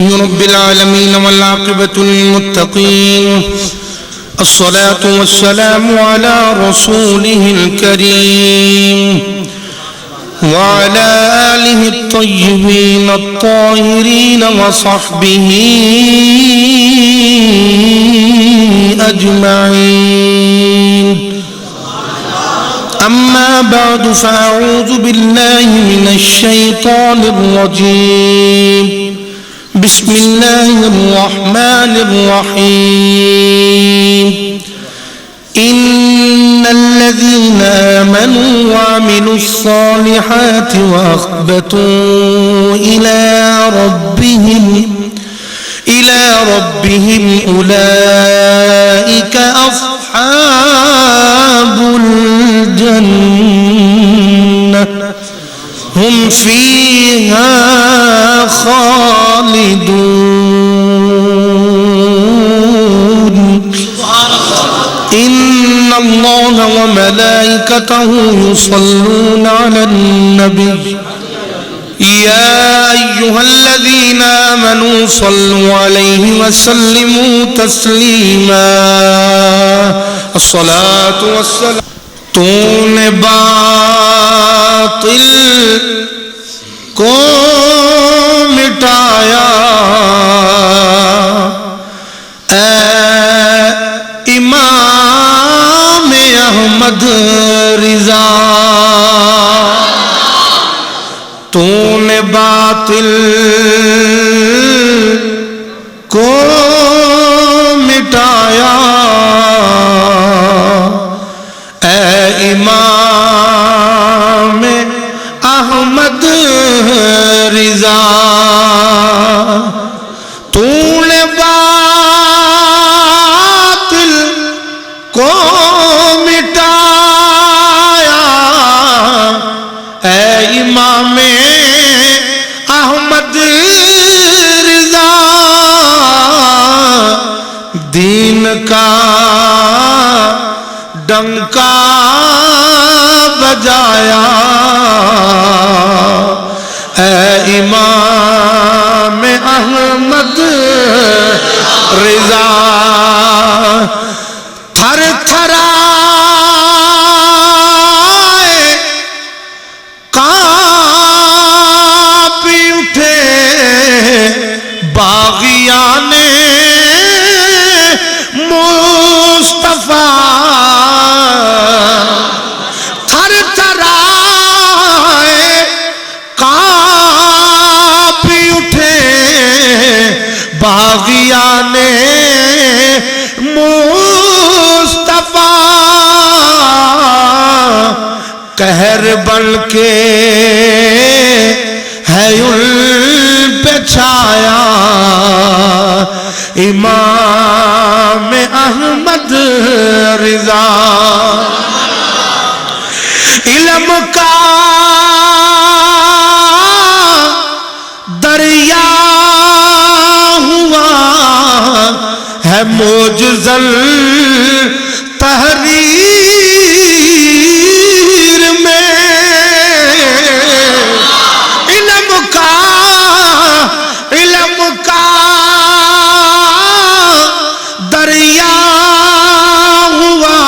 رب العالمين والعاقبة للمتقين الصلاة والسلام على رسوله الكريم وعلى آله الطيبين الطاهرين وصحبه أجمعين. أما بعد فأعوذ بالله من الشيطان الرجيم. بسم الله الرحمن الرحيم. إن الذين آمنوا وعملوا الصالحات وأخبتوا إلى ربهم أولئك أصحاب الجنة هم فيها خالدون. إن الله وملائكته يصلون على النبي يا أيها الذين آمنوا صلوا عليه وسلموا تسليما. الصلاة والسلام. تو نے باطل کو مٹایا اے امام احمد رضا. تو نے باطل کو مٹایا اے امام احمد رضا. تو نے باطل کو مٹایا اے امام احمد رضا. دین کا ڈنکا بجایا اے امام احمد رضا. تھر تھرائے کانپ اٹھے باغیان مصطفیٰ. تھر تھرائے کانپ اٹھے باغیان مصطفیٰ. قہر بن کے ہے ان پہ چھایا امام احمد رضا. علم کا دریا ہوا ہے معجزل تحریر میں. علم کا دریا ہوا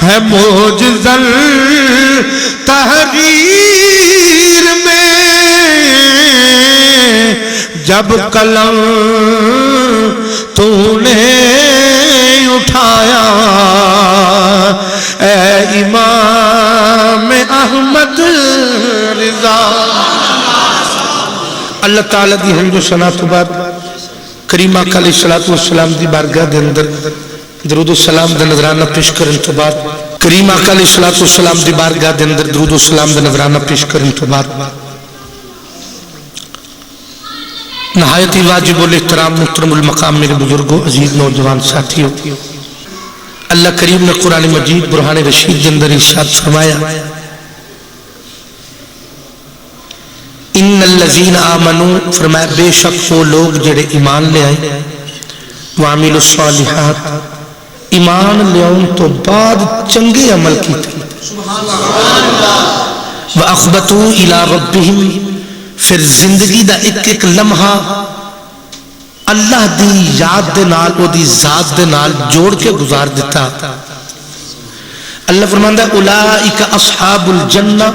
ہے معجزل تحریر میں. جب قلم تو نے اٹھایا اے امام احمد رضا. اللہ تعالیٰ دی حمد و ثنا تو بعد کریم آقا علیہ السلام دی بارگاہ دے اندر درود و سلام دا نظرانہ پیش کرن تو بعد کریم آقا علیہ السلام دی بارگاہ دے اندر درود و سلام دا نظرانہ پیش کرن تو بعد نہایت ہی واجب الاحترام محترم المقام میرے بزرگوں عزیز نوجوان ساتھیوں، اللہ کریم نے قرآن مجید برہان رشید کے اندر ارشاد فرمایا ان الذین آمنوا، فرمایا بے شک وہ لوگ جڑے ایمان لے آئے، وعملوا الصالحات، ایمان لے آؤں تو بعد چنگے عمل کی تھی، وَأَخْبَتُوا إِلَىٰ رَبِّهِمْ، پھر زندگی دا ایک ایک لمحہ اللہ دی یاد دے نال او دی ذات دے نال جوڑ کے گزار دیتا. اللہ فرماندا ہے اولئک اصحاب الجنہ،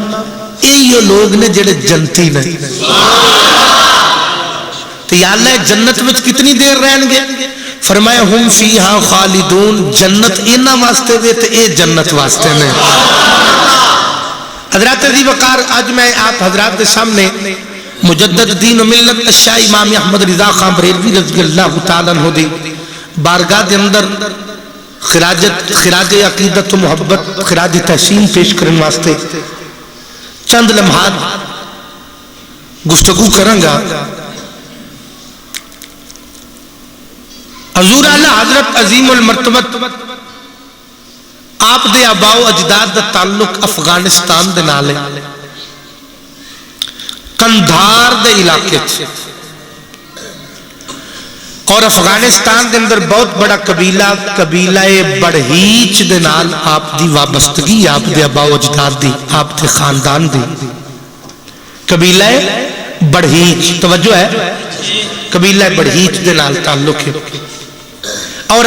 یہ لوگ نے جڑے جنتی نے. تو یا اللہ جنت میں کتنی دیر رہن گے؟ فرمایا ہم فیہا خالدون، جنت اینا واسطے دے تو اے جنت واسطے نے. حضرات عزیز وقار، آج میں آپ حضرات کے سامنے مجدد دین و ملت الشاہ امام احمد رضا خان بریلوی رضی اللہ تعالیٰ عنہ دی بارگاہ دے اندر خراج عقیدت و محبت، خراج تحسین پیش کرنے واسطے چند لمحات گفتگو کروں گا. حضور اعلیٰ حضرت عظیم المرتبت آپ دے آباء و اجداد دا تعلق افغانستان دے نالے کندھار دے علاقے چھے، اور افغانستان دے اندر بہت بڑا قبیلہ بڑھیچ دے نال آپ دی وابستگی، آپ دے آباء و اجداد دی، آپ دے خاندان دی. قبیلہ بڑھیچ، توجہ ہے، قبیلہ بڑھیچ دے نال تعلق ہے. اور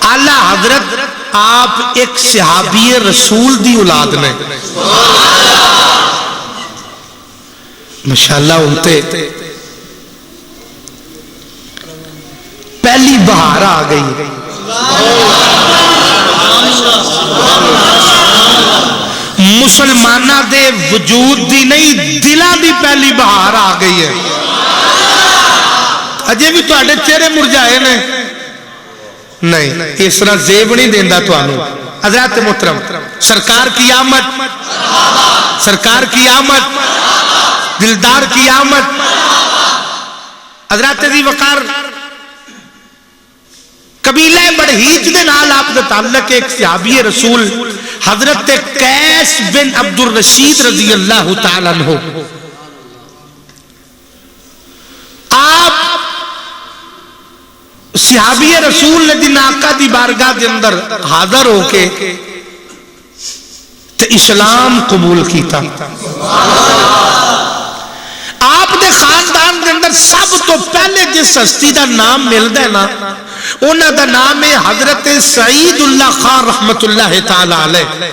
اعلیٰ حضرت آپ ایک صحابی رسول دی اولاد نے. ماشاءاللہ انتے پہلی بہار آ گئی. مسلمانہ دے وجود دی نہیں، دلان دی پہلی بہار آ گئی ہے. اجے بھی تو آڑے چہرے مرجائے نے نہیں، اس طرح زیب نہیں دیندہ تو آنو. حضرات محترم، سرکار کی آمد، سرکار کی آمد، دلدار کی آمد. حضرات عزیز وقار، قبیلہ بڑھیچ دے نال آپ دا تعلق ایک صحابی رسول حضرت قیس بن عبد الرشید رضی اللہ تعالیٰ عنہ. آپ صحابی رسول نے دن آقا دی بارگاہ دے اندر حاضر ہو کے تے اسلام قبول کیتا. آپ دے خاندان دے اندر سب تو پہلے جس ہستی دا نام ملدا ہے نا، انہاں دا نام ہے حضرت سعید اللہ خان رحمت اللہ تعالیٰ علیہ.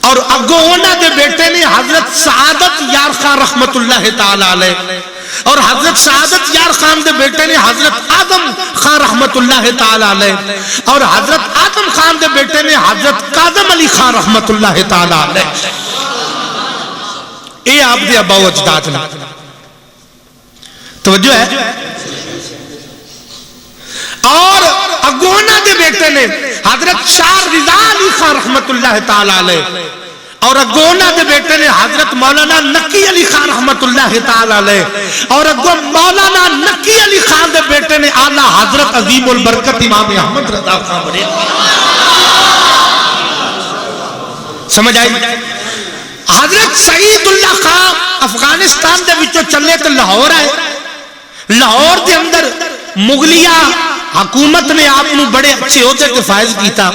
اور اگو انہاں دے بیٹے نے حضرت سعادت یار خان رحمت اللہ تعالیٰ علیہ، اور حضرت سعادت یار خان دے بیٹے نے حضرت آدم خان رحمت اللہ تعالیٰ علیہ، اور حضرت آدم خان دے بیٹے نے حضرت قادم علی خان رحمت اللہ تعالیٰ علیہ. اے آپ دے آباء و اجداد نے. توجہ ہے. اور اگونا دے بیٹے نے حضرت شاہ رضا علی خان رحمت اللہ تعالیٰ علیہ، اور اگونا دے بیٹے نے حضرت مولانا نقی علی خان رحمت اللہ تعالیٰ علیہ، اور اگو مولانا نقی علی خان دے بیٹے نے اعلیٰ حضرت عظیم البرکت امام احمد رضا خان بریلوی. سمجھ آئی؟ حضرت سعید اللہ خان افغانستان دے وچوں چلے تو لاہور آئے. لاہور دے اندر مغلیہ حکومت نے آپ نو بڑے اچھے عہدے تے فائز کیتا،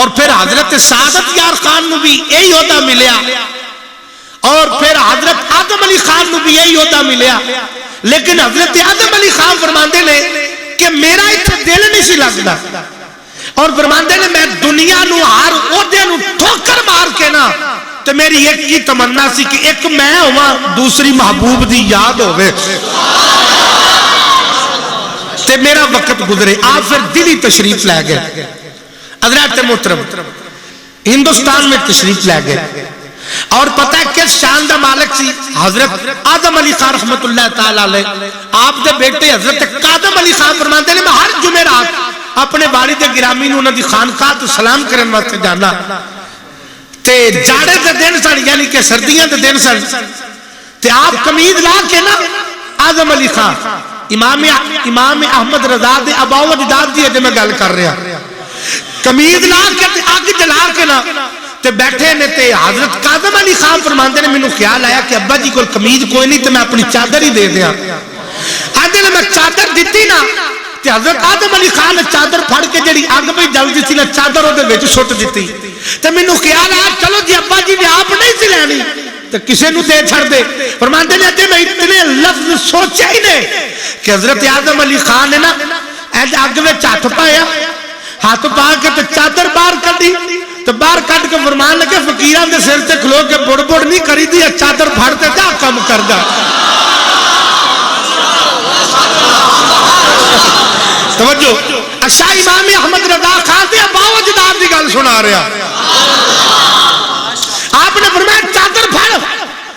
اور پھر حضرت سعادت یار خان نو بھی یہی عہدہ ملیا، اور پھر حضرت آدم علی خان نو بھی یہی عہدہ ملیا. لیکن حضرت آدم علی خان فرماندے نے کہ میرا اتنے دل نہیں سی لگدا، اور فرماندے نے میں دنیا نو ہر عہدے نو ٹھوکر مار کے نا تو میری ایک کی تمنا سی کہ ایک میں ہوا، دوسری محبوب دی یاد ہوئے تے میرا وقت گزرے. آپ پھر دلی تشریف لے گئے. حضرات محترم، ہندوستان میں تشریف لے گئے، اور پتہ ہے کس شان دا مالک سی؟ حضرت آدم علی خان رحمت اللہ تعالیٰ علیہ. آپ دے بیٹے حضرت قادم علی خان فرماتے ہیں میں ہر جمعرات اپنے والد گرامی نو انہاں دی خانقاہ تو سلام کرن واسطے جانا. تے جاڑے دے دن سن، یعنی کہ سردیاں دے دن سن، تے آپ قمیض لا کے نا آدم علی خان امام احمد رضا دے آباء و اجداد دی اجے میں گل کر رہا، قمیض لا کے تے آگ جلا کے نا تے بیٹھے نے تے حضرت قادم علی خان فرماندے نے مینوں خیال آیا کہ ابا جی کوئی قمیض کوئی نہیں تے میں اپنی چادر ہی دے دیاں. آدھے نے میں چادر دیتی نا تے حضرت آدم علی خان نے چادر پھڑ کے جڑی اگ پہ جلدی سی نا چادر دے وچ سٹ دتی. تے مینوں خیال آیا چلو جی ابا جی نے آپ نہیں سی لینی تے کسے نو دے چھڑ دے. فرماندے نے تے میں اتنے لفظ سوچے ہی نے کہ حضرت آدم علی خان نے نا ایسے اگ میں ہاتھ پایا، ہاتھ پا کے تو چادر باہر کڈی، تو باہر کڈ کے فرمان لگے فقیراں دے سر تے کھلو کے بڑ بڑ نہیں کری دی، چادر پھڑ تے جا کم کر دا۔ توجہ، اچھا امام احمد رضا خان تے باو جدار دی گل سنا رہا، آپ نے فرمایا چادر پھڑ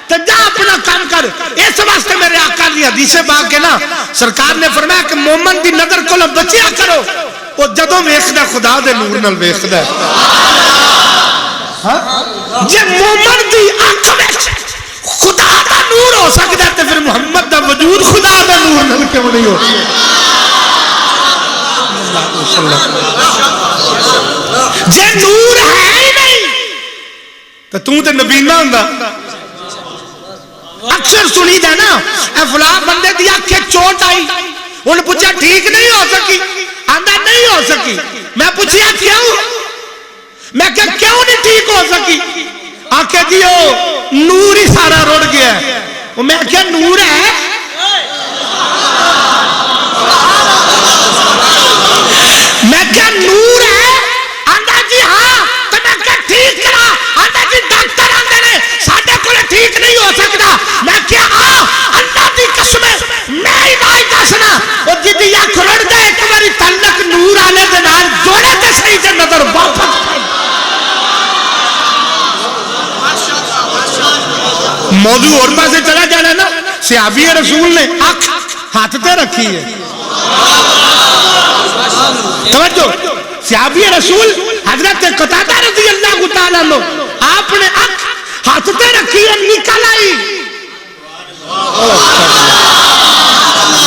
تو جا اپنا کام کر۔ اس واسطے میرے آقا دی حدیث پاک ہے نا، سرکار نے فرمایا کہ مومن دی نظر کو بچیا کرو، وہ جدوں ویکھدا خدا دے نور نال ویکھدا ہے۔ جے مومن دی اکھ وچ خدا دا نور ہو سکدا ہے تے پھر محمد دا وجود خدا دا نور نال کیوں نہیں ہو؟ جے نور ہے ہی نہیں تو تو تے نبی نہ ہوندا۔ اکثر سنی جائے نا اے فلاں بندے دی آنکھیں چوٹ آئی، انہوں نے پوچھا ٹھیک نہیں ہو سکی، آندھا نہیں ہو سکی، میں پوچھیا کیوں؟ میں کہا کیوں نہیں ٹھیک ہو سکی؟ آنکھیں جی نور ہی سارا رڑ گیا ہے۔ میں کہا نور ہے؟ میں کہا نور ہے؟ آندھا جی ہاں، تو میں کہا ٹھیک کرا، آندھا جی ڈاکٹر آندھے نے ساڑھے کو ٹھیک نہیں ہو سکتا۔ میں کہا اللہ دی قسم میں علاج دسنا، وہ جدی اکھ رڑ دے ایک باری تعلق نور آلے دے نال جوڑے تے صحیح تے نظر واپس۔ موضوع اور پاسے چلا جانا نا، صحابی رسول نے اکھ ہاتھ تے رکھی ہے۔ توجہ، صحابی رسول حضرت قتادہ رضی اللہ تعالیٰ عنہ آپ نے اکھ ہاتھ تے رکھی ہے، نکل آئی۔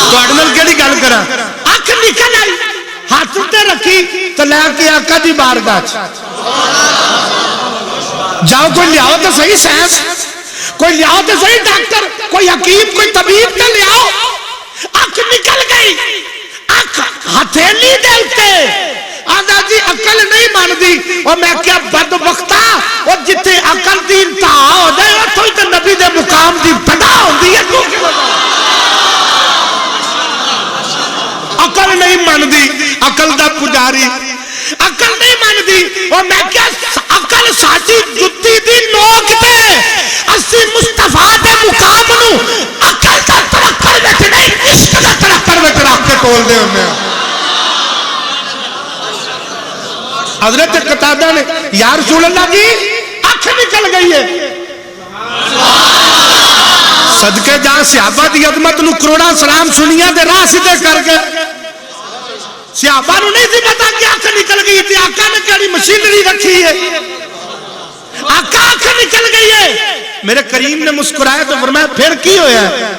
تو اڈنل کے دی گل کرا، اکھ نکل آئی، ہاتھ تے رکھی تو لے کے آقا دی بارگاہ جاؤ، کوئی لیاؤ تو صحیح سائنس، کوئی لیاؤ تو صحیح ڈاکٹر، کوئی حکیم، کوئی طبیب تو لیاؤ۔ اکھ نکل گئی، اکھ ہتھیلی دلتے، آدھا جی عقل نہیں مان دی۔ اور میں کیا بدبختہ، اور جتے عقل دی انتہا ہو جائے اور تو ہی تو نبی دے مقام دی بڑا ہو دی ہے۔ تو کیوں عقل نہیں مان دی، عقل دا پجاری عقل نہیں مان دی۔ اور میں کیا عقل ساچی جتی دی نوک دے، اسی مصطفیٰ دے مقام نو عقل دا ترکر ویٹ نہیں، عشق دا ترکر ویٹ رکھ کے تول دے ہونے ہیں۔ حضرت قتادہ نے یا رسول اللہ جی اکھ نکل گئی ہے۔ صدقے جہاں صحابہ دی عظمت نو کروڑا سلام سنیا دے راہ سدھے کر کے، صحابہ نو نہیں سی پتا کہ اکھ نکل گئی تھی، آقا نے کہڑی مشینری رکھی ہے، آقا اکھ نکل گئی ہے۔ میرے کریم نے مسکرایا تو فرمایا پھر کی ہویا ہے؟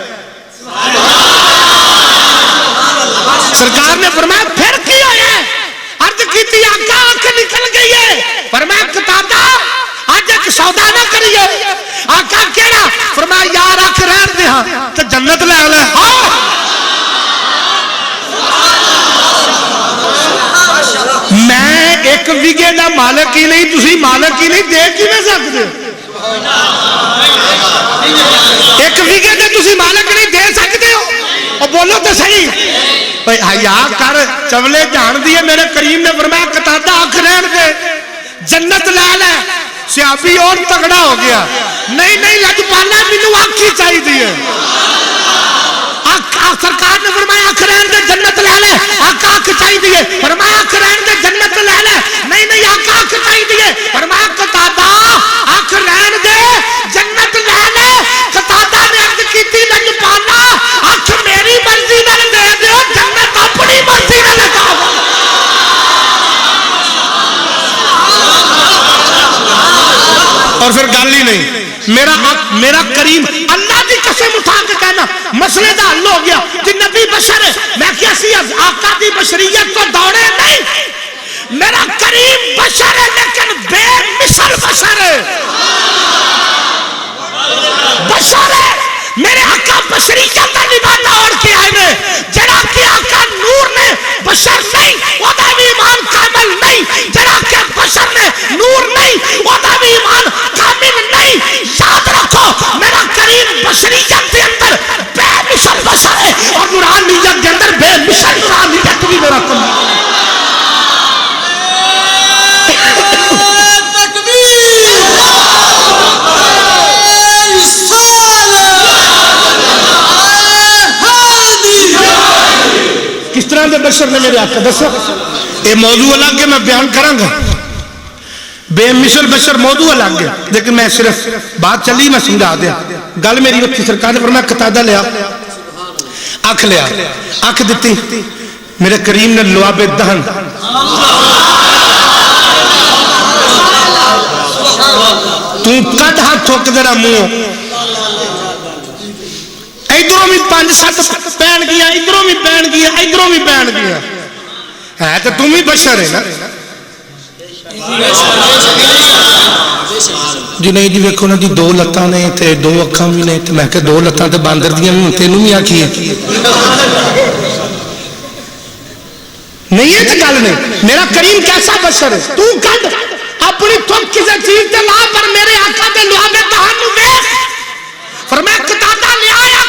سرکار نے فرمایا پھر کی ہویا ہے؟ عرض کی تھی آقا اکھ نکل گئی ہے۔ فرمایا قتادہ آج ایک سودا نہ کریے۔ آقا کیڑا؟ فرمایا یار اکھ رہن دے ہاں تو جنت لے لے۔ میں ایک وگے دا مالک ہی نہیں، تسی مالک ہی نہیں، دے کی میں سکتے ایک وگے دے تسی مالک نہیں دے سکتے ہو؟ اور بولو تو صحیح حیا کر، چولے جان دیئے۔ میرے کریم نے فرمایا قتادہ اکھ رہن دے، جنت لے لے۔ صحابی اور تگڑا ہو گیا، نہیں نہیں لجپالا مینوں اکھ ہی چاہیے دیئے۔ سرکار نے فرمایا اکھ رہن دے، جنت لے لے۔ آقا اکھ چاہیے دیئے، فرمایا اکھ رہن دے، جنت لے لے۔ نہیں نہیں آقا اکھ چاہیے دیئے، فرمایا قتادہ اکھ رہن دے، جنت لے لے۔ قتادہ نے عرض کی تھی لجپالا اکھ میری مرضی نہ دے دے، جنت اپنی مرضی نہ لگا۔ اور پھر گل ہی نہیں، میرا کریم اللہ دی قسم اٹھا کے کہنا مسئلے دا حل ہو گیا کہ نبی بشر ہے۔ میں کیا سی آقا دی بشریت کو دوڑے نہیں، میرا کریم بشر ہے لیکن بے مثل بشر ہے، بشر ہے۔ میرے آقا بشریت کا لباس اوڑھ کے آئے میں، جڑا کہ آقا نور نے بشر نہیں وہ دا بھی ایمان کامل نہیں، جڑا کہ بشر نے نور نہیں وہ دا بھی ایمان کامل نہیں۔ یاد رکھو میرا کریم بشریت کے اندر بے مثل بشر ہے اور نورانیت بشر نے میرے آقا دسیا یہ موضوع الگ ہے میں بیان کروں گا بے مثل بشر موضوع الگ ہے لیکن میں صرف بات چلی میں سمجھا دیا گل میری وقت سرکار نے فرمایا قطادہ لیا اکھ لیا اکھ دیتی میرے کریم نے لعاب دہن تو کٹ ہاتھ ٹھوک دینا منہ ادھروں بھی 5-7 پہن گیا ادھروں بھی پہن گیا ادھروں بھی پہن گیا ہے تو تم ہی بشر ہے نا جی نہیں جی ویکھو نا جی 2 لتاں نے تے 2 اکھاں بھی نے تے میں کہ 2 لتاں تے باندر دیاں بھی تینوں بھی آکھی ہے نہیں ہے گل نہیں میرا کریم کیسا بشر ہے تو کڈ اپنی تھوک کسی چیز تے لا پر میرے آقا تے لعاب دہن نو ویکھ فرمایا قطادہ لے آیا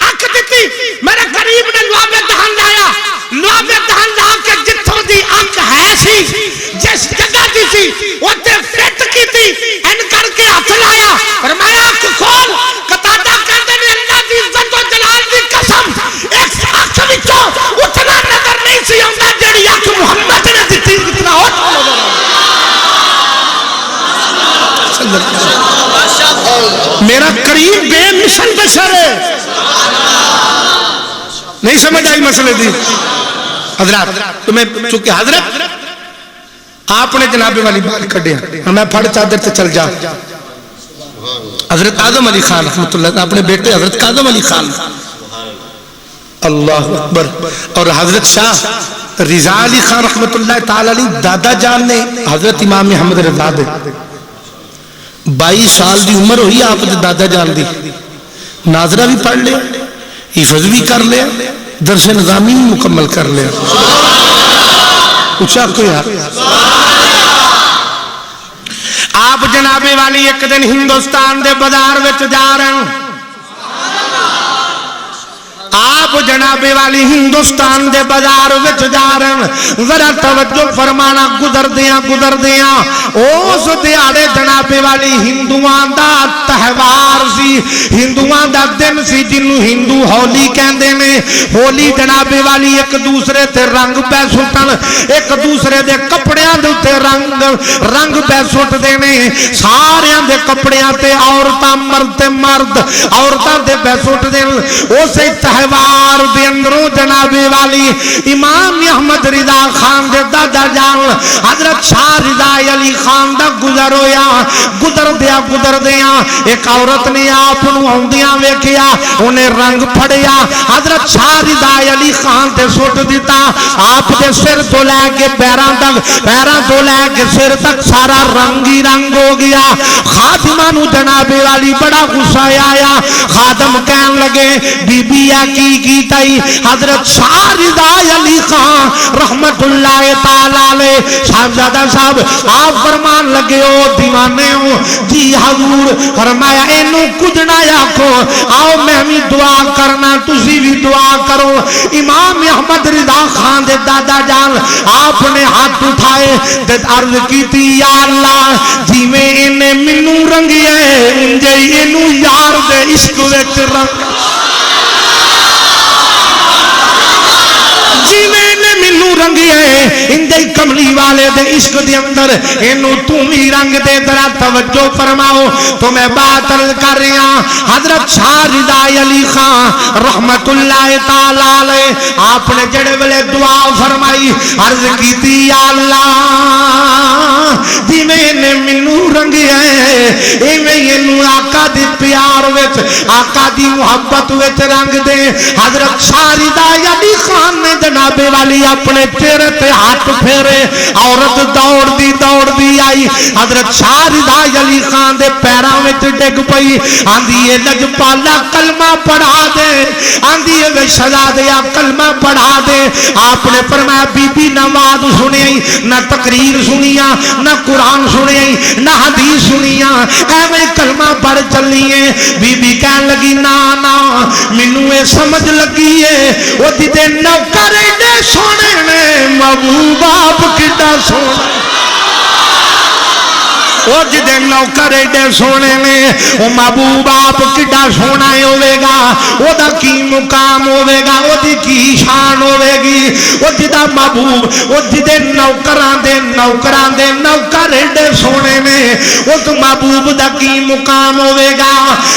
اکھ دتی میرے کریم نے لعاب دہن لایا لعاب دہن لا کے جتھوں دی اکھ ہے سی جس جگہ دی سی اوتے فٹ کیتی ان کر کے ہاتھ لایا فرمایا اکھ کھول قطادہ کہندے نے اللہ دی عزت و جلال دی قسم اس اکھ وچوں اتنا نظر نہیں سی آندا جڑی اکھ محمد نے دتی اتنا ہو میرا کریم بے مثل بشر ہے نہیں سمجھ آئی مسئلے دی حضرات تمہیں چونکہ حضرت آپ نے جناب والی بات کھڑیا میں پھڑ چادر سے چل جا حضرت آدم علی خان رحمت اللہ اپنے بیٹے حضرت آدم علی خان اللہ اکبر اور حضرت شاہ رضا علی خان رحمت اللہ تعالی علی دادا جان نے حضرت امام محمد رضا دے 22 سال دی عمر ہوئی آپ دے دادا جان دی ناظرہ بھی پڑھ لیا حفظ بھی کر لیا درس نظامی بھی مکمل کر لیا اچھا کوئی آپ جناب والی ایک دن ہندوستان دے بازار وچ جا رہے ہیں آپ جناب والی ہندوستان دے بازار وچ جا رہے ہیں ذرا توجہ فرمانا گزر دیاں اس دیاڑے جناب والی ہندوان دا تہوار سی ہندوان دا دن سی جنوں ہندو ہولی کہندے نے ہولی جناب والی ایک دوسرے تے رنگ پہ سٹن ایک دوسرے دے کپڑیاں دے تے رنگ پہ سٹ دے نے ساریاں دے کپڑیاں تے عورتاں مرد عورتاں دے پہ سٹ دے اسے تہوار دے اندروں جناب والی امام احمد رضا خان دے دادا جان حضرت شاہ رضا علی خان دا گزر دیا ایک عورت نے آپ ہوندیاں ویکھیا انہیں رنگ پھڑیا حضرت شاہ رضا علی خان تے سٹ دیتا آپ دے سر تو لے کے پیراں تو لے کے سر تک سارا رنگ ہی رنگ ہو گیا خادمہ نو جناب والی بڑا غصہ آیا خادم کہن لگے بی بی کی تائی حضرت شاہ رضا علی خان رحمت اللہ تعالی علیہ صاحبزادہ صاحب آپ فرمان لگے ہو دیوانے ہو جی حضور فرمایا اینو کچھ نہ آکھو آؤ میں بھی دعا کرنا تسی بھی دعا کرو امام احمد رضا خان دے دادا جان آپ نے ہاتھ اٹھائے تے عرض کیتی یا اللہ جی میں انہیں منو رنگی ہے انجے اینو یار دے عشق وچ رنگ جی میں نے منو رنگی ہے اندے کملی والے دے عشق دے اندر انو تم ہی رنگ دے ذرا توجہ فرماؤ تو میں بات کر رہا حضرت شاہ رضا علی خان رحمت اللہ تعالی علیہ آپ نے جڑے ویلے دعا فرمائی عرض کیتی یا اللہ جی میں نے منو رنگی ہے ایویں اینو آقا دی پیار وچ آقا دی محبت وچ رنگ دے حضرت شاہ رضا علی خان نے جناب والی اپنے چہرے تے ہاتھ پھیرے عورت دوڑ دی آئی حضرت شاہ رضا علی خان دے پیراں وچ ڈگ پئی آندی اے لجپالا کلمہ پڑھا دے آندی اے شہزادیا کلمہ پڑھا دے آپ نے فرمایا بی بی نماز سنی نہ تقریر سنیا نہ قرآن سنی نہ حدیث سنیا ایویں کلمہ پڑھ چلیے بی بی کہن لگی نا مینوں اے سمجھ لگی ہے او دے نوکر ایڈے سونے نے محبوب آپ کڈا سونا وہ جدے نوکر ایڈے سونے نے وہ محبوب آپ کڈا سونا ہوے گا وہ دا کی مقام ہوے گا وہ دی کی شان ہوے گی وہ جدا محبوب وہ جدے نوکران دے نوکر ایڈے سونے نے اس محبوب دا کی مقام ہوے گا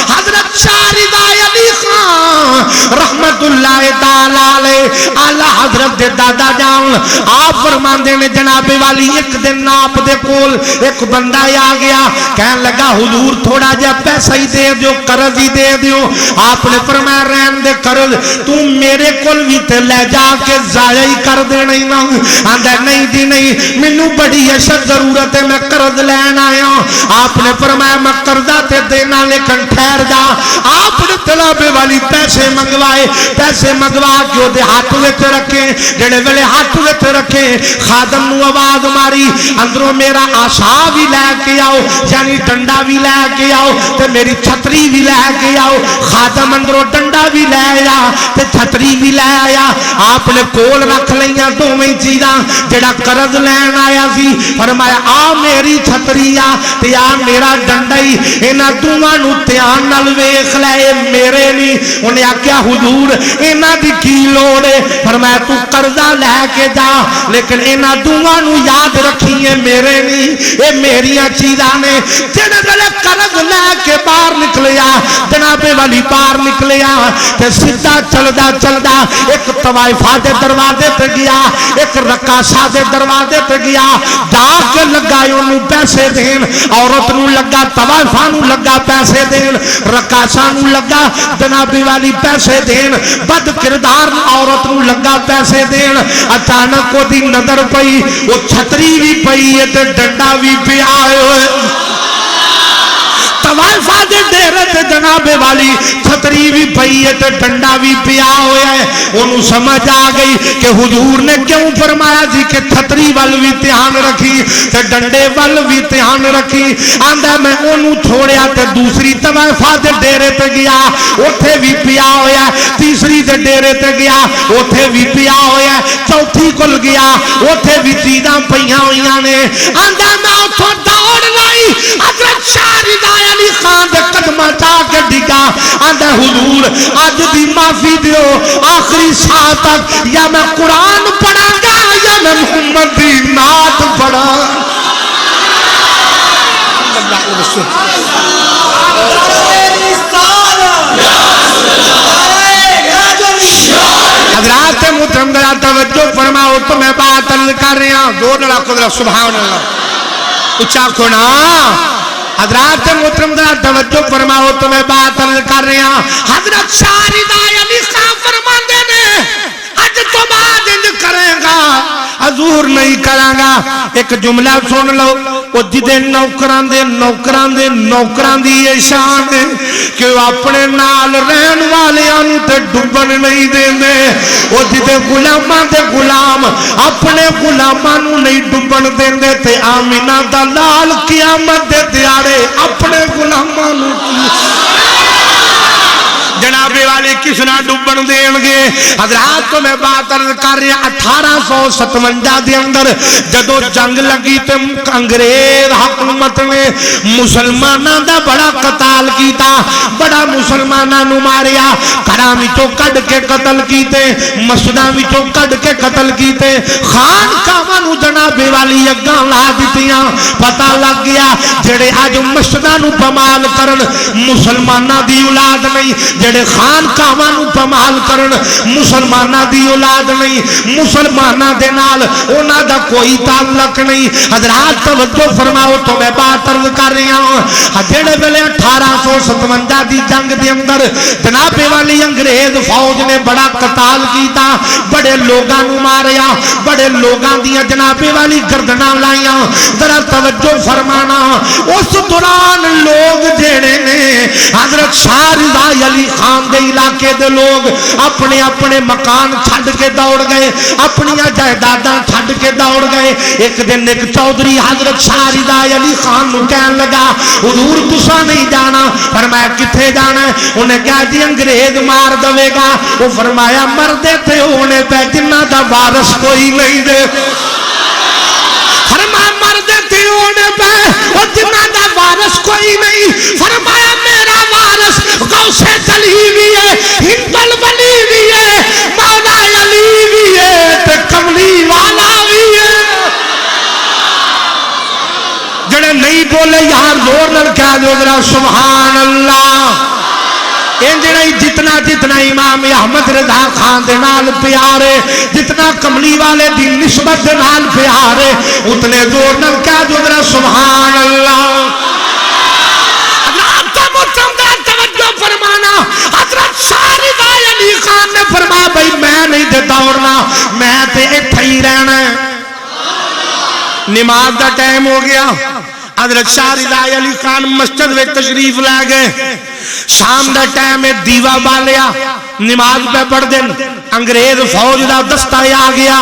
حضرت شاہ رضا علی خان رحمت اللہ تعالی علیہ اعلی حضرت دے دادا جان آپ فرماندے نے جناب والی ایک دن آپ دے کول ایک بندہ آ گیا کہنے لگا حضور تھوڑا جا پیسہ ہی دے دیو قرض ہی دے دیو آپ نے فرمایا رہن دے قرض تو میرے کول بھی تے لے جا کے ضائع ہی کر دے نہیں نا آندا نہیں جی نہیں مینوں بڑی اشد ضرورت ہے میں قرض لین آیا آپ نے فرمایا میں قرضہ تے دینا لیکن ٹھہر جا آپ نے طلب والی پیسے منگوا کے وہ ہاتھ وچ رکھے جڑے ویلے ہاتھ وچ رکھے خادم نو آواز ماری اندروں میرا آسا بھی لے کے آؤ یعنی ڈنڈا بھی لے کے آؤ تے میری چھتری بھی لے کے آؤ خادم اندروں ڈنڈا بھی لے آیا تے چھتری بھی لے آیا آپ نے کول رکھ لیاں دوویں چیزاں جڑا قرض لین آیا سی فرمایا آ میری چھتری آ تے آ میرا ڈنڈا ہی انہاں دوواں نو دھیان نال ویکھ لے میرے نہیں انہیں آکھیا حضور انہاں دی کی لوڑ ہے فرمایا تو قرضہ لے کے جا لیکن انہاں دوواں نو یاد رکھیے میرے نہیں اے میریاں چیزاں نے جڑے ویلے قرض لے کے باہر نکلیا جناب والی باہر نکلیا تے سیدھا چلدا ایک طوائفہ دے دروازے تے گیا ایک رقاصہ دے دروازے تے گیا جا کے لگا اونوں پیسے دین عورت نو لگا طوائفہ نو لگا پیسے دین رقاصہ نو لگا جناب والی پیسے دین بد کردار عورت نو لگا پیسے دین اچانک وہ دی نظر پئی وہ چھتری بھی پئی ہے تے ڈنڈا بھی پیا ہوئے طوائفہ دے ڈیرے تے جناب والی چھتری بھی پئی ہے تے ڈنڈا بھی پیا ہوا ہے انہوں سمجھ آ گئی کہ حضور نے کیوں فرمایا جی کہ چھتری وال بھی دھیان رکھی تے ڈنڈے وال بھی دھیان رکھی آندا میں انہوں چھوڑیا تے دوسری طوائفہ دے ڈیرے تے گیا اوتھے بھی پیا ہوا ہے تیسری دے ڈیرے تے گیا اوتھے بھی پیا ہوا ہے چوتھی کل گیا اوتھے بھی چیزاں پیاں ہویاں نے آندا میں اوتھوں دوڑ لائی حضرت شاہ رضا علی خان دے قدماں چا کے ڈگا آندا حضور اج دی معافی دیو آخری سال تک یا میں قرآن پڑھاں گا یا میں محمد دی نعت پڑھاں حضرات محترم ذرا توجہ فرماؤ تو میں بات عرض کر رہا ہوں زور نہ رکھو ذرا سبحان اللہ اچھا کھونا حضرات محترم ذرا توجہ فرماؤ تو میں بات عرض کر رہا ہوں حضرت شاہ رضا علی خان فرماندے نے اج تو بعد انج کرے گا حضور نہیں کراں گا ایک جملہ سن لو وہ جدے نوکران دی یہ شان ہے کہ وہ اپنے نال رہن والیاں نو تے ڈبن نہیں دیندے وہ جدے غلاماں دے غلام اپنے غلاماں نو نہیں ڈبن دیندے تے آمینہ دا لال قیامت دے دیارے اپنے غلاماں نو جناب والی کس نہ ڈبن دین گے حضرات کو میں بات عرض کر رہا 1857 دے اندر جدو جنگ لگی تے انگریز حکومت نے مسلماناں دا بڑا قتال کیتا بڑا مسلماناں نو ماریا گھراں وچوں کڈ کے قتل کیتے مسجداں وچوں کڈ کے قتل کیتے خانقاہاں نو جناب والی اگاں لا دتیاں پتہ لگ گیا جڑے اج مسجداں نو پمال کرن مسلماناں دی اولاد نہیں جڑے خانقاہاں نو پمال کرن مسلماناں دی اولاد نہیں مسلماناں دے نال انہاں دا کوئی تعلق نہیں حضرات توجہ فرماؤ تو میں بات عرض کر رہا ہوں جڑے ویلے 1857 دی جنگ دے اندر جناب والی انگریز فوج نے بڑا قتال کیتا بڑے لوگاں نو ماریا بڑے لوگاں دی جناب والی گردناں لائیاں ذرا توجہ فرمانا اس دوران لوگ جڑے نے حضرت شاہ رضا علی خان دے علاقے دے لوگ اپنے اپنے مکان چھڈ کے دوڑ گئے اپنی جائیداداں چھڈ کے دوڑ گئے ایک دن ایک چودھری حضرت شاہ رضا علی خان نو کہن لگا حضور تساں نہیں جانا فرمایا کتھے جانا ہے انہیں کہا جی انگریز مار دے گا وہ فرمایا مردے تے ہونے پہ جنہ دا وارث کوئی نہیں دے فرمایا مردے تے ہونے پہ اور جنہ دا وارث کوئی نہیں. فرمایا میرا وارث غوث جلی بھی ہے, ہند الولی بھی ہے, مولا علی بھی ہے تے کملی والا بھی ہے. جڑے نہیں بولے یار زور نال کہہ دو ذرا سبحان اللہ. جتنا جتنا امام احمد رضا خان دے نال پیارے, جتنا کملی والے دی نسبت دے نال پیارے, اتنے زور نال کہہ دو ذرا سبحان اللہ. حضرت محترم توجہ فرمانا, حضرت شاہ رضا علی خان نے فرمایا بھائی میں نہیں تے دوڑنا, میں تے ایتھے ہی رہنا ہے. نماز دا ٹائم ہو گیا. حضرت شاہ رضا علی خان مسجد میں تشریف لے گئے. شام دا ٹائم دیوا بالیا, نماز پہ پڑھ دن. انگریز فوج دا دستہ آ گیا.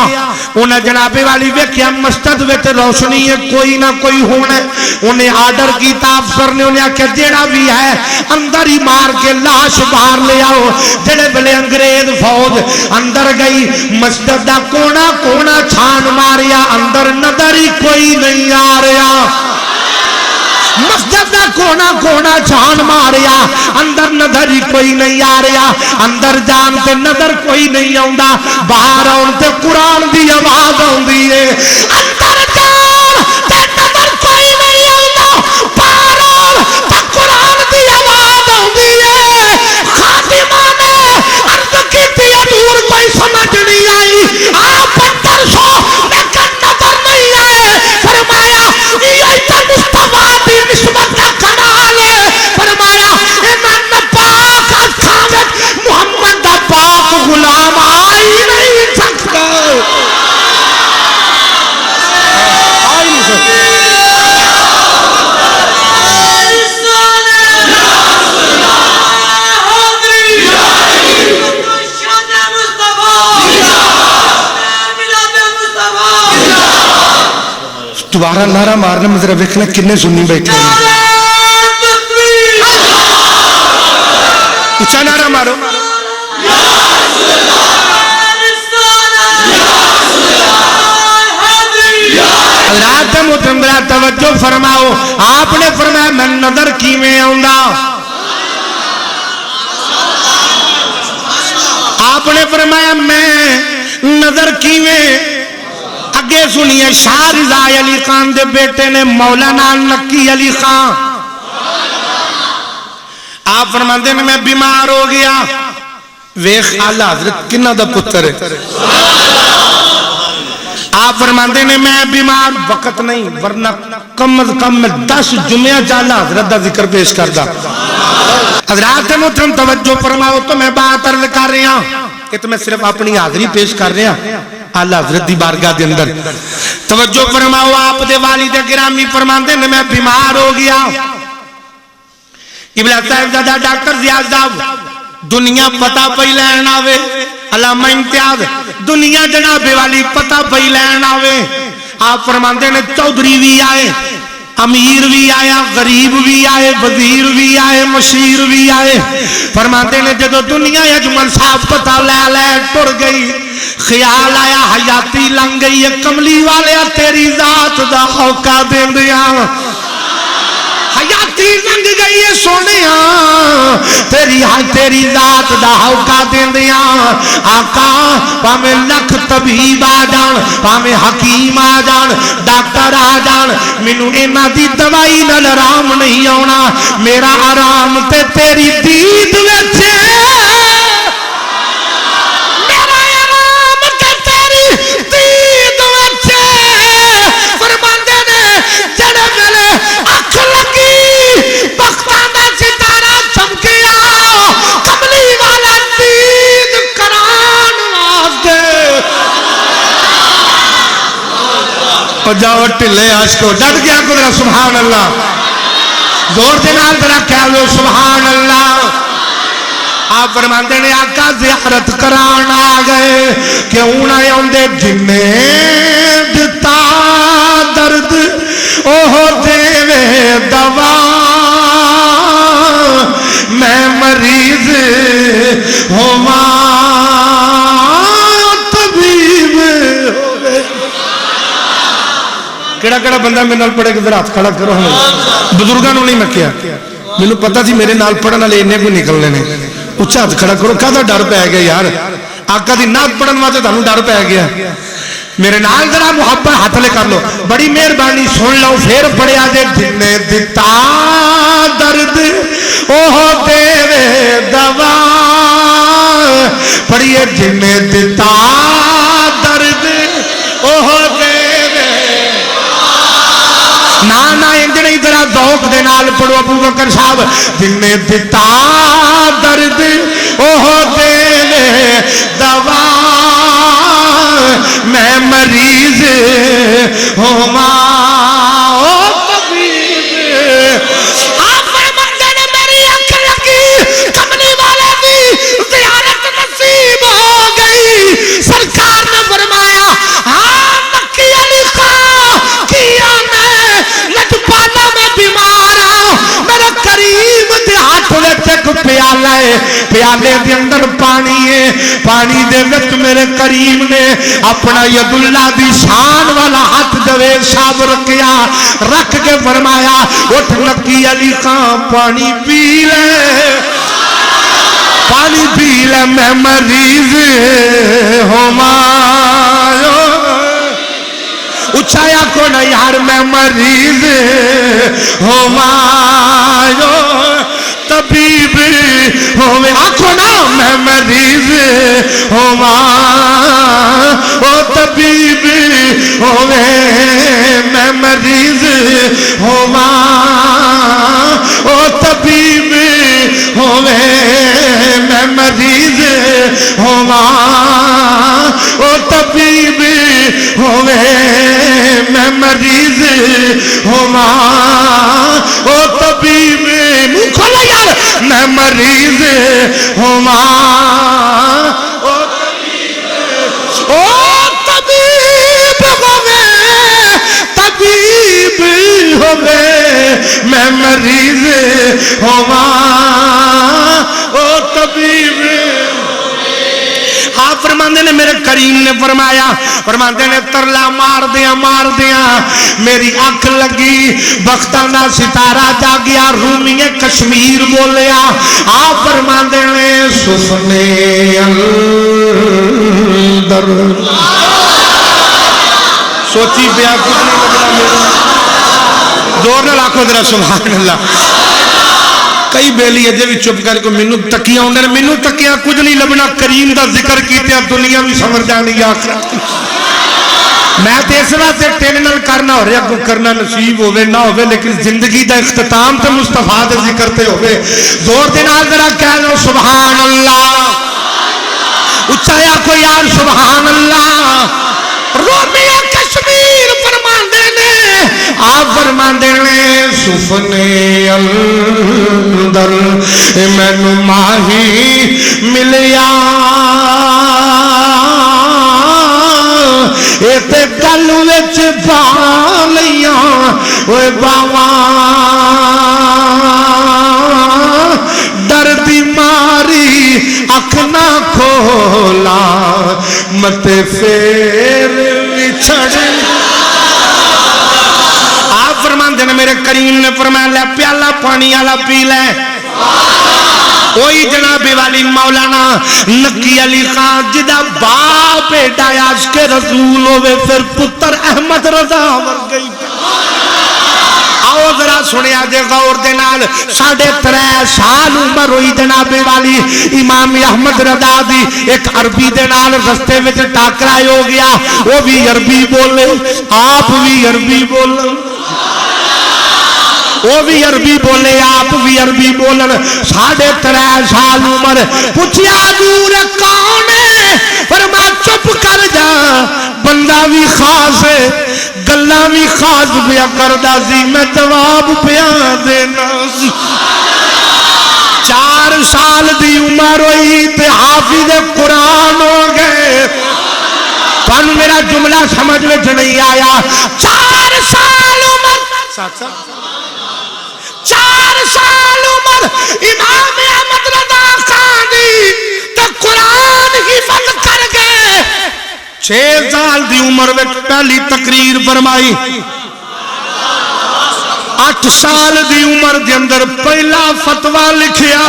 انہیں جناب والی ویکھیا مسجد وچ روشنی ہے, کوئی نہ کوئی ہونا. انہیں آرڈر کیتا افسر نے, انہیں آخیا جیڑا بھی ہے اندر ہی مار کے لاش باہر لے آؤ. جڑے بلے انگریز فوج اندر گئی, مسجد دا کونا کونا چھان ماریا, اندر نظر ہی کوئی نہیں آ رہا. مسجد دا کونا کونا چھان ماریا, اندر نظر ہی کوئی نہیں آ رہا. اندر جان تے نظر کوئی نہیں آندا, باہر آن تے قرآن دی آواز آندی ہے. اندر جان تے نظر کوئی نہیں آندا, باہر آن تے قرآن دی آواز آندی ہے. خاتمہ نے عرض کیتی حضور کوئی سمجھ نہیں آئی, آپ اندر سو لیکن نظر نہیں آئے. فرمایا یہ تے مصطفیٰ دی نسبت کا کمال ہے. فرمایا امام پاک خالد محمد دا پاک غلام آ ہی نہیں سکتا. دوبارہ نعرہ مارنے میں ذرا ویکھنا کتنے سنی بیٹھے ہیں. اچھا نعرہ مارو. حضرات محترم توجہ فرماؤ. آپ نے فرمایا میں نظر کیویں آوندا, آپ نے فرمایا میں نظر کیویں. اگے سنیے شاہ رضا علی خان دے بیٹے نے مولانا نقی علی خان, آپ فرماندے نے میں بیمار ہو گیا. ویخ اعلی حضرت کنہ دا پتر ہے. آپ فرماندے نے میں بیمار, وقت نہیں ورنہ کم از کم میں 10 جمعہ اعلی حضرت دا ذکر پیش کردہ. حضرات محترم توجہ فرماؤ. تو میں بات عرض کر رہے ہیں کہ تو میں صرف اپنی حاضری پیش کر رہے ہیں اعلی حضرت دی بارگاہ دے اندر. توجہ فرماؤ. آپ دے والد گرامی فرماندے نے میں بیمار ہو گیا. قبلہ صاحب زادہ ڈاکٹر زیاد صاحب دنیا پتہ پئی لین آوے, علامہ امتیاز دنیا جناب والی پتہ پئی لین آوے. آپ فرماندے نے چودھری بھی آئے, امیر بھی آیا, غریب بھی آئے, وزیر بھی آئے, مشیر بھی آئے. فرماتے نے جدو دنیا اجمل صاحب پتہ لے لے ٹر گئی, خیال آیا حیاتی لنگ گئی ہے, کملی والے تیری ذات دا ہوکا دیں دیا. حیاتی لنگ گئی ہے سونے تیری ذات دا ہوکا دیں دیا. آقا پامے لکھ طبیب آ جان, پامے حکیم آ جان, ڈاکٹر آ جان, مینوں اینا دی دوائی نال آرام نہیں آنا. میرا آرام تے تیری دید وچے, میرا آرام تے تیری دید وچے. فرماندے نے جڑے ویلے اکھ لگی بختاں دا ستارہ چمکیا, کملی والا دید کران واسطے. اور جاؤ ٹلے عاشقو ڈٹ گیا کو ذرا سبحان اللہ, زور دے نال ذرا کہہ لو سبحان اللہ. آپ فرماندے نے آقا زیارت کران آ گئے, کیوں نہ آندے جنے دتا درد اوہ دے دوا, میں مریض ہوا طبیب ہوئے. میرا کہڑا بندہ میرے نال پڑھے کہ ہاتھ کھڑا کرو ہمیں بزرگاں نوں نہیں میں کیا مینوں پتہ سی میرے نال پڑھن والے اننے کوئی نکلنے نے اچھا ہاتھ کھڑا کرو کہدا ڈر پی گیا یار آقا دی نعت پڑھن واسطے تانوں ڈر پی گیا میرے نال ذرا محبت ہاتھ لے کر لو بڑی مہربانی سن لو پھر پڑھیا جے جن نے دتا درد اوہ دے دوا پڑھیے جن نے دتا درد اوہ دے نا انج نہیں ذرا ذوق دے نال پڑھو ابو بکر صاحب جن نے دتا درد اوہ دے دوا میں مریض ہوما او طبیب آپ فرماتے نے میری آنکھ لگی کملی والے دی زیارت نصیب ہو گئی سرکار نے فرمایا ہاں مکی علی خان کیا میں لجپالا میں بیمار ہوں میرا کریم دے ہاتھ وچ ایک پیالہ ہے پیالے دے اندر پانی ہے پانی دے وچ میرے کریم نے اپنا ید اللہ دی شان والا ہاتھ جوید صاحب رکھیا رکھ کے فرمایا اٹھ مکی علی خان پانی پی لے میں مریض ہوما اچھایا کو نہ یار میں مریض ہوما طبیب ہوئے آنکھوں نا میں مریض ہوما او طبیب ہوئے میں مریض ہوما او طبیب ہوئے میں مریض ہوما او طبیب ہوئے میں مریض ہوما او طبیب منہ کھولا یار میں مریض ہوما او طبیب ہوئے میں مریض ہوما او طبیب آپ فرماندے نے میرے کریم نے فرمایا فرماندے نے ترلا مار دیا میری آنکھ لگی بختانہ ستارہ جاگیا رومی کشمیر بولیا آپ فرماندے نے سفنے اندر سوچی پیا کچھ نہیں لگنا میرا زور نہ لاکھو ذرا سبحان اللہ کئی بیلی اجے بھی چپ کر کے مینوں تکیاں ہوندے نے مینوں تکیاں کچھ نہیں لبنا کریم دا ذکر کیتے دنیا بھی سمجھ جانی آخرت میں تے اس واسطے تیرے نال کرنا ہو رہا کو کرنا نصیب ہوے نہ ہوے لیکن زندگی دا اختتام تے مصطفیٰ دے ذکر تے ہوے زور دے نال ذرا کہہ لو سبحان اللہ اچھایا کو یار سبحان اللہ رومی کشمیر فرماندے نے آپ فرماندے نے سفنے اندر مینوں ماہی ملیا اے تے گل وچ پا لیاں اوے باواں ڈر دی ماری اکھ نہ کھولا مت پھر وچھڑ آپ فرماندے نے میرے کریم نے فرمایا لے پیالہ پانی والا پی لے وہی جناب والی مولانا نکی علی خان جدا باپ بیٹا عاشق رسول ہوئے پھر پتر احمد رضا ورگئی آؤ ذرا سنیا جے غور دے نال 3.5 سال عمر ہوئی جناب والی امام احمد رضا دی ایک عربی دے نال رستے وچ ٹاکرا ہو گیا وہ بھی عربی بولے آپ بھی عربی بولے وہ بھی عربی بولے آپ بھی عربی بولن 3.5 سال عمر پوچھیا حضور کون ہے فرما چپ کر جا بندہ بھی خاص ہے گلاں بھی خاص پیا کردا سی میں جواب پیا دینا 4 سال دی عمر ہوئی تے حافظ قرآن ہو گئے تھانوں میرا جملہ سمجھ میں نہیں آیا 4 سال عمر 4 سال عمر امام احمد رضا خان دی تے قرآن حفظ کر گئے 6 سال دی عمر وچ پہلی تقریر فرمائی 8 سال دی عمر دے اندر پہلا فتویٰ لکھیا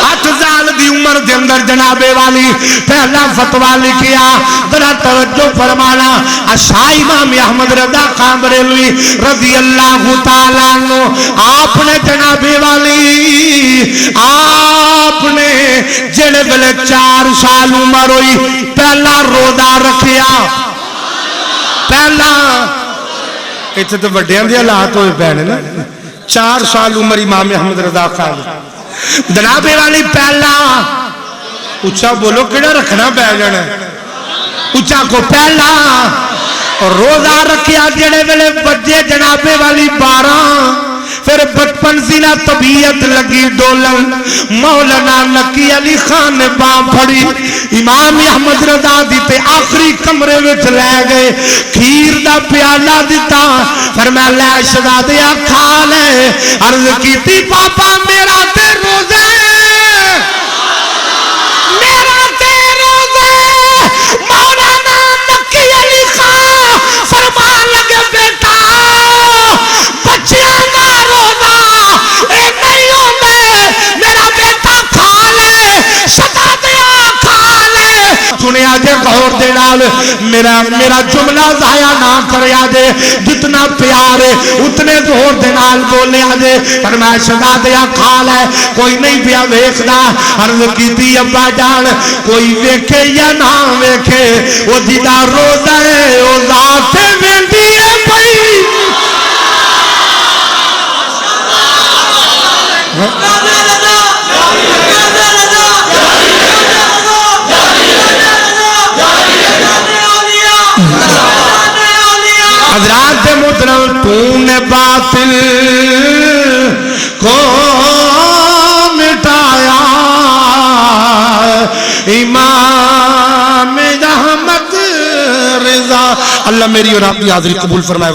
8 سال دی عمر دے اندر جناب والی پہلا فتویٰ لکھیا ذرا توجہ فرمانا اشاہ امام احمد رضا خان بریلوی رضی اللہ تعالیٰ عنہ آپ نے جناب والی آپ نے جڑے بلے 4 سال عمر ہوئی پہلا روزہ رکھیا پہلا اتنے تو وڈیاں دی حالات ہوئے پہنے نا 4 سال عمر امام احمد رضا خان جناب والی پہلا اچھا بولو کیڑا رکھنا پہ جانا اچھا کو پہلا روزہ رکھیا جڑے ویلے بجے جناب والی 12 پھر بچپن سی نہ طبیعت لگی ڈولن مولانا نقی علی خان نے باں پھڑی امام احمد رضا دی تے آخری کمرے وچ لے گئے کھیر دا پیالہ دیتا فرمایا لے شہزادیا کھا لے عرض کیتی پاپا میرا تے روزہ میرا تے روزہ مولانا نقی علی خان فرمان لگے بیٹا بچیاں سنیا جے غور دے نال میرا جملہ ضائع نہ کریا جے جتنا پیار ہے اتنے زور دے نال بولیا جے فرمایا شہزادیا کھا لے کوئی نہیں پیا ویکھدا عرض کیتی ابا جان کوئی ویکھے یا نہ ویکھے او جدا روزہ ہے او ذات ویندی ہے پئی حضرات محترم تو نے باطل کو مٹایا امام احمد رضا اللہ میری اور آپ کی حاضری قبول فرمائے